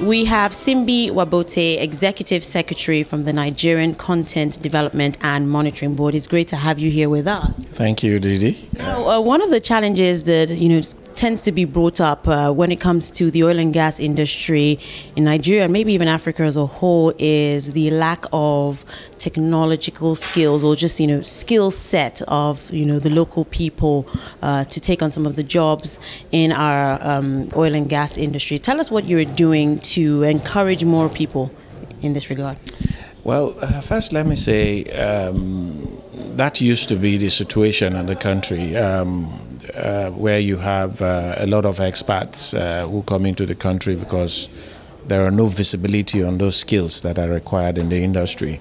We have Simbi Wabote, Executive Secretary from the Nigerian Content Development and Monitoring Board. It's great to have you here with us. Thank you, Didi. Now, one of the challenges that tends to be brought up when it comes to the oil and gas industry in Nigeria and maybe even Africa as a whole is the lack of technological skills or just skill set of the local people to take on some of the jobs in our oil and gas industry. Tell us what you're doing to encourage more people in this regard. Well, first let me say that used to be the situation in the country. Where you have a lot of expats who come into the country because there are no visibility on those skills that are required in the industry.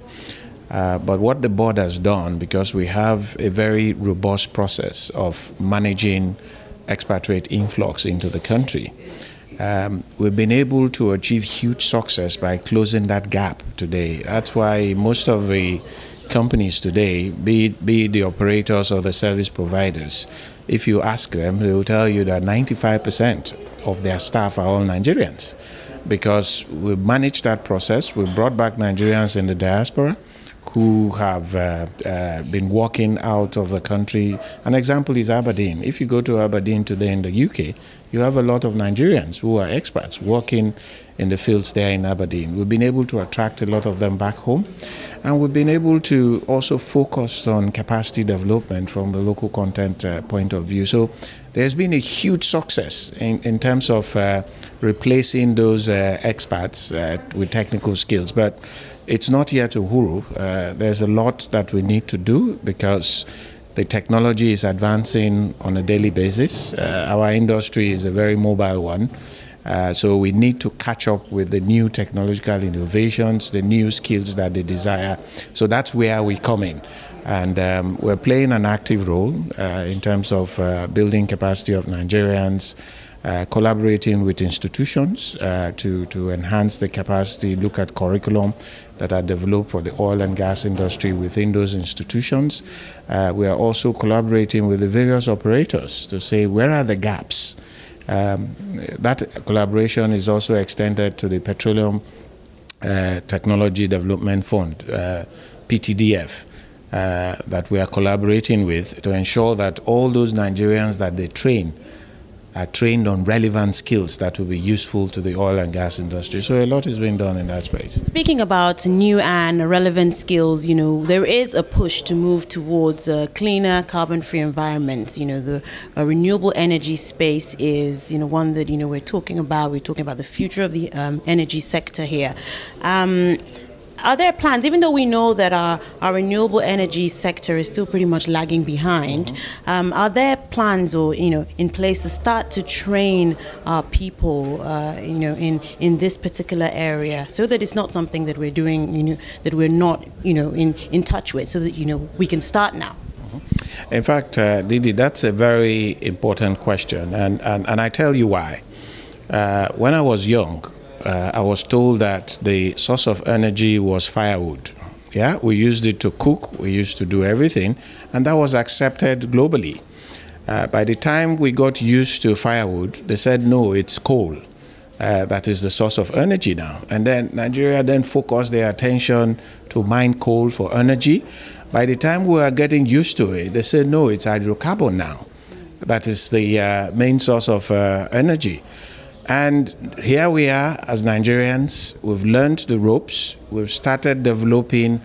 But what the board has done, because we have a very robust process of managing expatriate influx into the country, we've been able to achieve huge success by closing that gap today. That's why most of the companies today, be it the operators or the service providers, if you ask them, they will tell you that 95% of their staff are all Nigerians. Because we've managed that process, we've brought back Nigerians in the diaspora who have been working out of the country. An example is Aberdeen. If you go to Aberdeen today in the UK, you have a lot of Nigerians who are expats working in the fields there in Aberdeen. We've been able to attract a lot of them back home. And we've been able to also focus on capacity development from the local content point of view. So there's been a huge success in terms of replacing those expats with technical skills. But it's not yet a huru. There's a lot that we need to do because the technology is advancing on a daily basis. Our industry is a very mobile one. So we need to catch up with the new technological innovations, the new skills that they desire. So that's where we come in. And we're playing an active role in terms of building capacity of Nigerians, collaborating with institutions to enhance the capacity, look at curriculum that are developed for the oil and gas industry within those institutions. We are also collaborating with the various operators to say where are the gaps. That collaboration is also extended to the Petroleum Technology Development Fund, PTDF, that we are collaborating with to ensure that all those Nigerians that they train are trained on relevant skills that will be useful to the oil and gas industry. So a lot is being done in that space. Speaking about new and relevant skills, there is a push to move towards cleaner, carbon-free environments. The renewable energy space is, one that, we're talking about. We're talking about the future of the energy sector here. Are there plans, even though we know that our renewable energy sector is still pretty much lagging behind, are there plans or, in place to start to train our people, in this particular area so that it's not something that we're doing, that we're not, in touch with, so that, we can start now? In fact, Didi, that's a very important question, and I tell you why. When I was young, I was told that the source of energy was firewood. Yeah, we used it to cook, we used to do everything, and that was accepted globally. By the time we got used to firewood, they said, no, it's coal. That is the source of energy now. And then Nigeria then focused their attention to mine coal for energy. By the time we were getting used to it, they said, no, it's hydrocarbon now. That is the main source of energy. And here we are as Nigerians, we've learned the ropes, we've started developing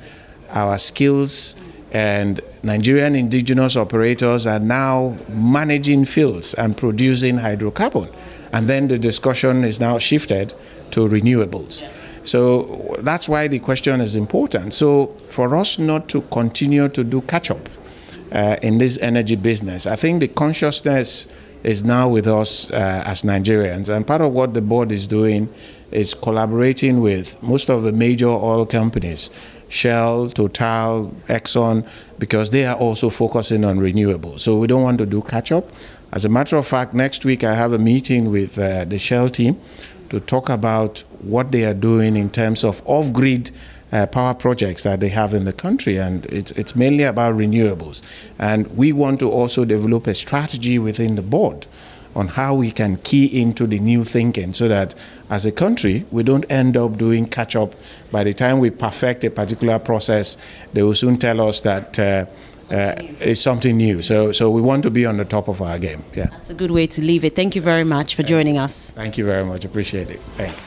our skills, and Nigerian indigenous operators are now managing fields and producing hydrocarbon. And then the discussion is now shifted to renewables. So that's why the question is important. So for us not to continue to do catch-up in this energy business, I think the consciousness is now with us as Nigerians. And part of what the board is doing is collaborating with most of the major oil companies, Shell, Total, Exxon, because they are also focusing on renewables. So we don't want to do catch-up. As a matter of fact, next week I have a meeting with the Shell team to talk about what they are doing in terms of off-grid power projects that they have in the country, and it's mainly about renewables. And we want to also develop a strategy within the board on how we can key into the new thinking so that as a country, we don't end up doing catch up. By the time we perfect a particular process, they will soon tell us that it's something new. So we want to be on the top of our game. Yeah. That's a good way to leave it. Thank you very much for joining us. Thank you very much. Appreciate it. Thanks.